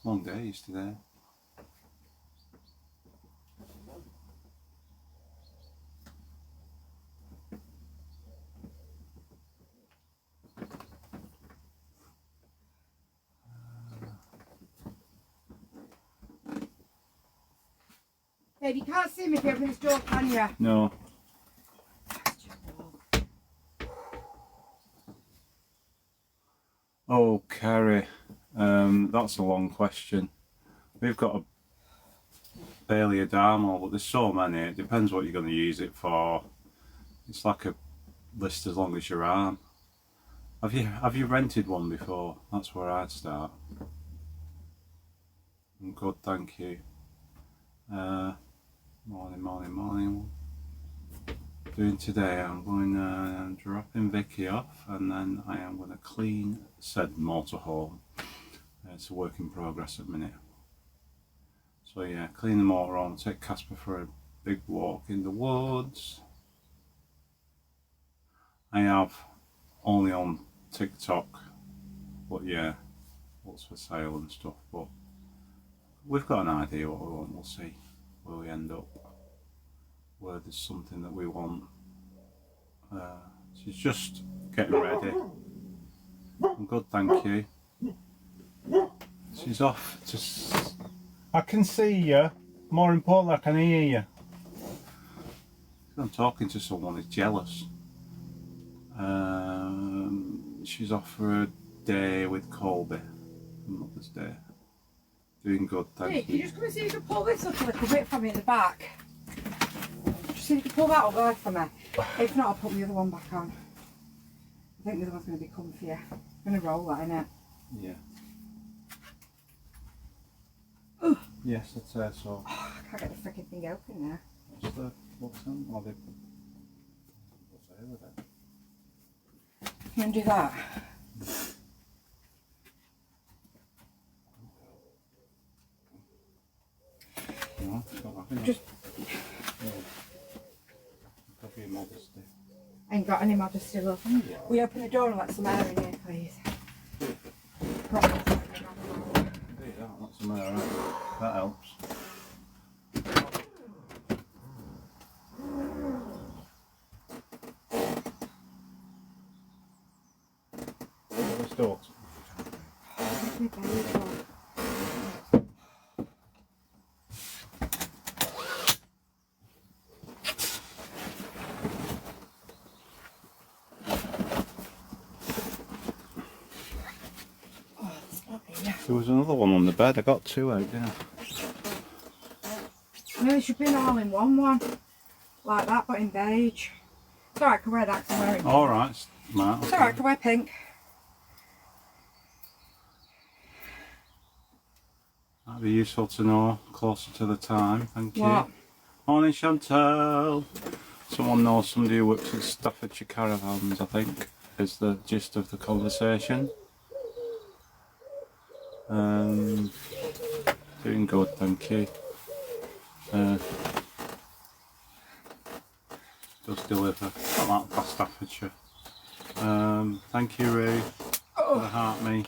Long days today. Babe, you can't see me if you open this door, can you? No. Oh, Kerry, that's a long question. We've got a Bailey Adamo, but there's so many. It depends what you're going to use it for. It's like a list as long as your arm. Have you rented one before? That's where I'd start. I'm good, thank you. Morning, morning, morning. Doing today, I'm going dropping Vicky off, and then I am going to clean said motorhome. It's a work in progress at the minute. So yeah, clean the motorhome, take Casper for a big walk in the woods. I have only on TikTok, but yeah, what's for sale and stuff, but we've got an idea what we want. We'll see where we end up, where there's something that we want. She's just getting ready. I'm good, thank you. She's off to... I can see you. More importantly, I can hear you. I'm talking to someone who's jealous. She's off for a day with Colby on Mother's Day. Doing good, thank you. Can you just come and see if you can pull this up a little bit for me at the back? Just see if you can pull that up there for me. If not, I'll put the other one back on. I think the other one's going to be comfier. I'm going to roll that, innit? Yeah. Ugh. Yes, I'd say so. Oh, I can't get the freaking thing open now. What's on? Or what's there with it? You want to do that? No, it's not happening. Just... Could be a modesty. I ain't got any modesty, love. Yeah. Will you open the door and let some air in here, please? That's some air out. That helps. Let's do it. There was another one on the bed. I got two out, didn't I? No, it should be an all-in-one one. Like that, but in beige. It's alright, I can wear that because I'm wearing. Alright, smart. It's alright, I can wear pink. That'd be useful to know closer to the time. Thank What? you. Morning, Chantal. Someone knows somebody who works at Staffordshire Caravans, I think, is the gist of the conversation. Doing good, thank you. Does deliver. Not that past Staffordshire. Thank you, Ray, for the heart me.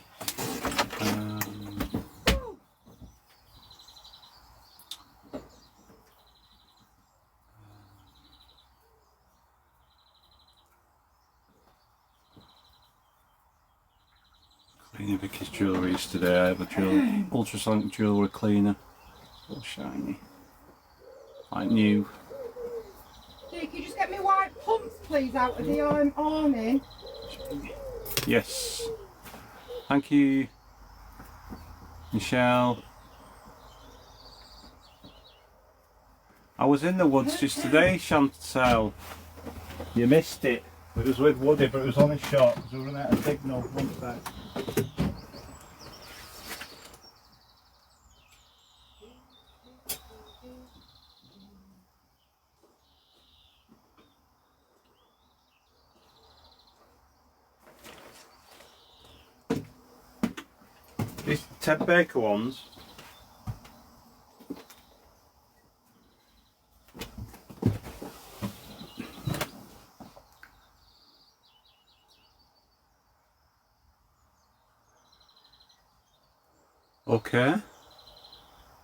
Cleaning Vicky's jewelleries today. I have a ultrasonic jewellery cleaner. So shiny. Like new. you just get me white pumps, please, out of the awning? Yes. Thank you, Michelle. I was in the woods just today, Chantal. You missed it. It was with Woody, but it was only short because we were running out of signal. One sec. These Ted Baker ones. Okay.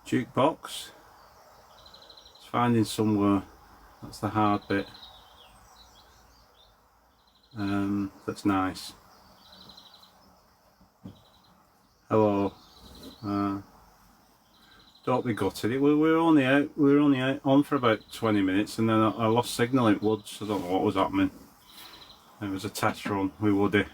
Jukebox. It's finding somewhere. That's the hard bit. That's nice. Hello. Don't be gutted. We were only out on for about 20 minutes, and then I lost signal in woods. I don't know what was happening. It was a test run with Woody.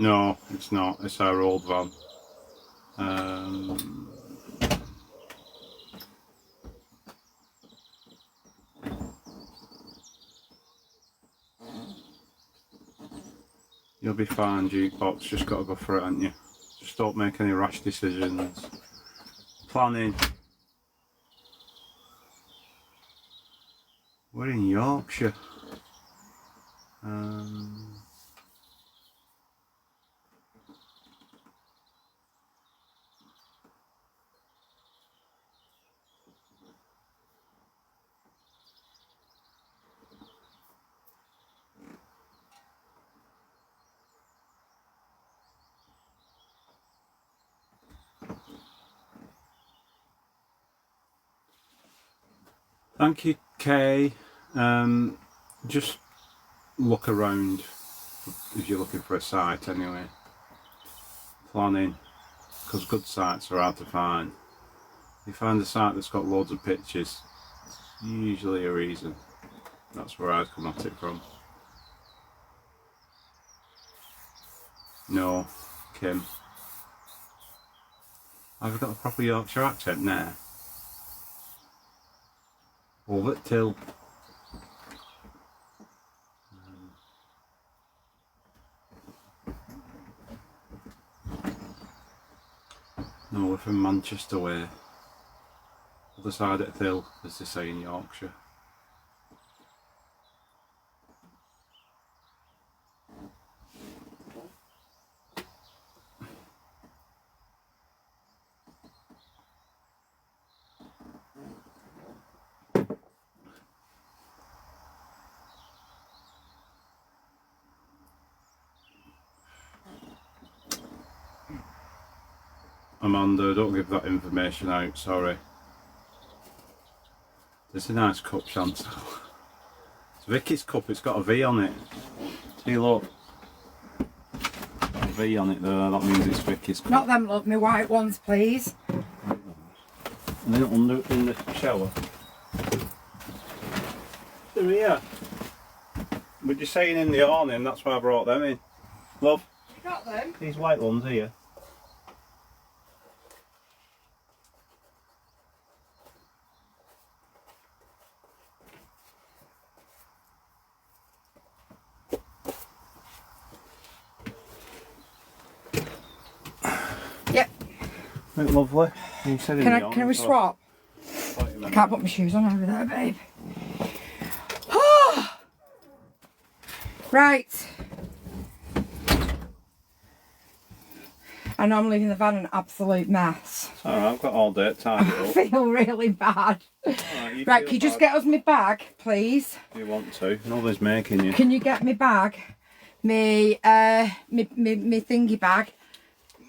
No, it's not. It's our old van. You'll be fine, Jukebox. Just got to go for it, haven't you? Just don't make any rash decisions. Planning. We're in Yorkshire. Thank you, Kay. Just look around if you're looking for a site anyway. Planning, because good sites are hard to find. If you find a site that's got loads of pictures, it's usually a reason. That's where I'd come at it from. No, Kim. I've got a proper Yorkshire accent now. Over till. No, we're from Manchester way. Other side of the hill, as they say in Yorkshire. Amanda, don't give that information out, sorry. There's a nice cup, Chantal. It's Vicky's cup, it's got a V on it. See, look. Got a V on it there, that means it's Vicky's cup. Not them, love, me white ones, please. And then under in the shower. They're here. But you're saying in the awning, that's why I brought them in. Love. You got them? These white ones here. Yep. Look lovely. You said Can we swap? I can't put my shoes on over there, babe. Right. I know I'm leaving the van an absolute mess. It's alright, I've got all day to tidy it I up. feel really bad. Right, Right, can you just get us my bag, please? If you want to. Nobody's making you. Can you get me bag? Me thingy bag.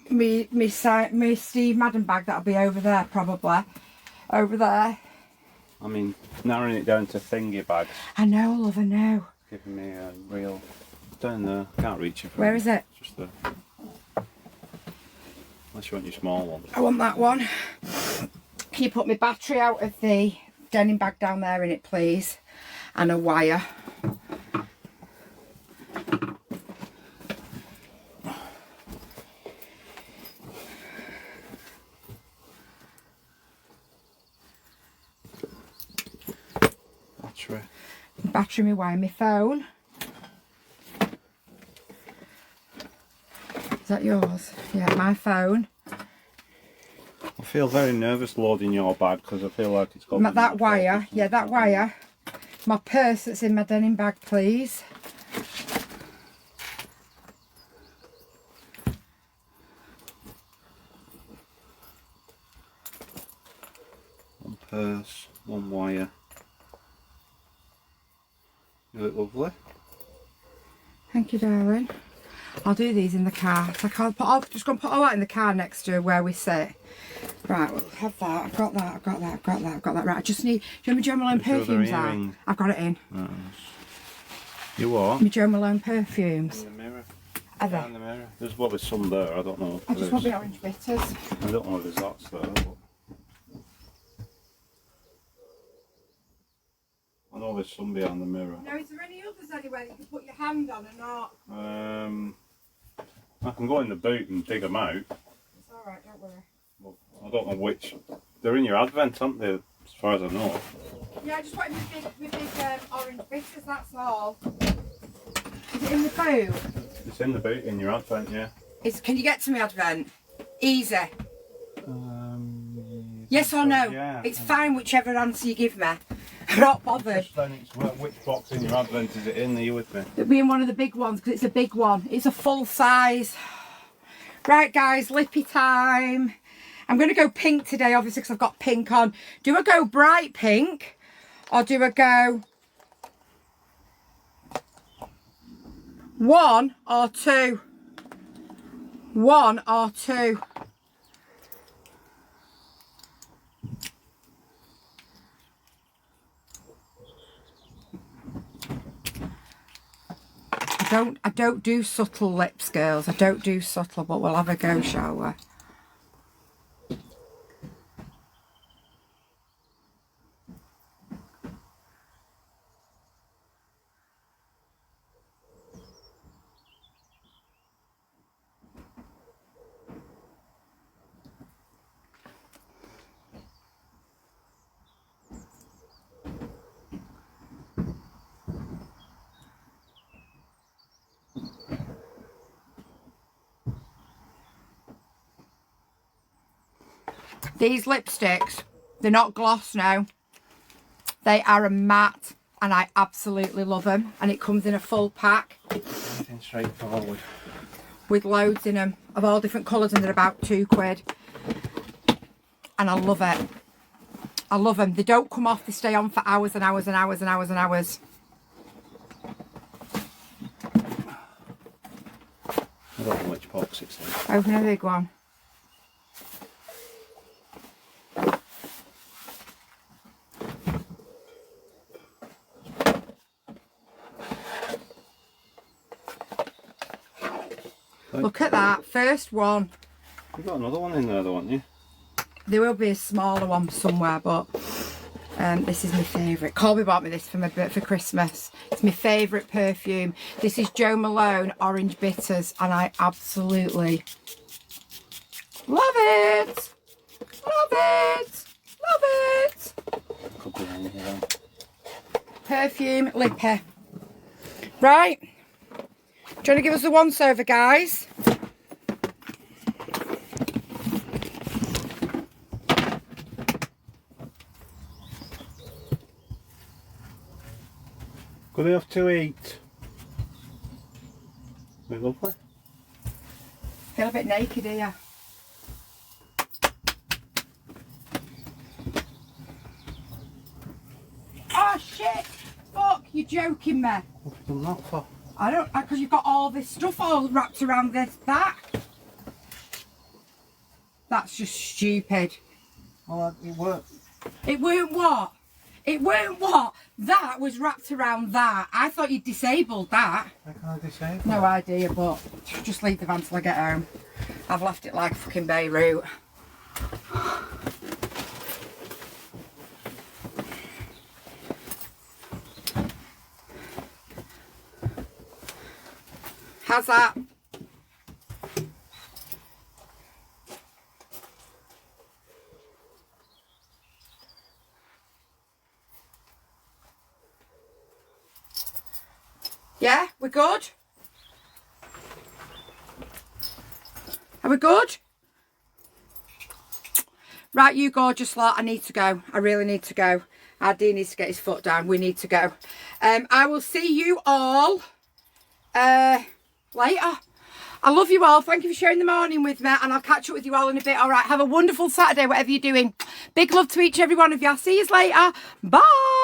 Me Steve Madden bag, that'll be over there probably. Over there. I mean, narrowing it down to thingy bags. I know, love, I know. Giving me a real... Down there. Can't reach it from Where is it? Just there. Unless you want your small one. I want that one. Can you put my battery out of the denim bag down there in it, please? And a wire. Battery, my wire, my phone. Is that yours? Yeah, my phone. I feel very nervous loading your bag because I feel like it's got that wire. Yeah, that wire. My purse that's in my denim bag, please. One purse, one wire. You look lovely. Thank you, darling. I'll do these in the car. So I'm just going to put all that in the car next to where we sit. Right, we'll have that. I've got that. I've got that. I've got that. I've got that. Right, I just need. Do you know my Jo Malone perfumes are? I've got it in. Nice. You what? My Jo Malone perfumes. In the mirror. Are they? In the mirror. There's some there. I don't know. I just want the orange bitters. I don't know if there's lots there. But I know there's some behind the mirror. No, is there any others anywhere that you can put your hand on or not? I can go in the boot and dig them out. It's alright, don't worry. But I don't know which. They're in your advent, aren't they? As far as I know. Yeah, I just wanted my big orange bitters, that's all. Is it in the boot? It's in the boot in your advent, yeah. Can you get to me advent? Easy. Yes or no? Yeah. It's fine whichever answer you give me. I'm not bothered. Then it's which box in your advent is it in? Are you with me? It'll be in one of the big ones because it's a big one. It's a full size. Right guys, lippy time. I'm going to go pink today obviously because I've got pink on. Do I go bright pink or do I go 1 or 2? 1 or 2? I don't do subtle lips, girls. I don't do subtle, but we'll have a go, shall we? These lipsticks, they're not gloss now. They are a matte and I absolutely love them. And it comes in a full pack. Everything straightforward. With loads in them of all different colours and they're about £2. And I love it. I love them. They don't come off. They stay on for hours and hours and hours and hours and hours. I don't know which box it's in. Open a big one. Look at that, first one. You've got another one in there though, haven't you? There will be a smaller one somewhere, but this is my favourite. Colby bought me this for Christmas. It's my favourite perfume. This is Jo Malone Orange Bitters and I absolutely love it. Love it. Love it. Could be in here then. Perfume lippy. Right. Do you want to give us the once over, guys? Good enough to eat. Be lovely. Feel a bit naked here. Oh shit! Fuck! You're joking me. What have you done that for? I don't, because you've got all this stuff all wrapped around this back. That's just stupid. Well, it worked. It weren't what? It weren't what? That was wrapped around that. I thought you'd disabled that. I can't disable. No idea, but just leave the van till I get home. I've left it like fucking Beirut. How's that? Yeah, we're good? Are we good? Right, you gorgeous lot, I need to go. I really need to go. Our D needs to get his foot down. We need to go. I will see you all later. I love you all. Thank you for sharing the morning with me, and I'll catch up with you all in a bit. All right, have a wonderful Saturday, whatever you're doing. Big love to each every one of you. I'll see you later. Bye.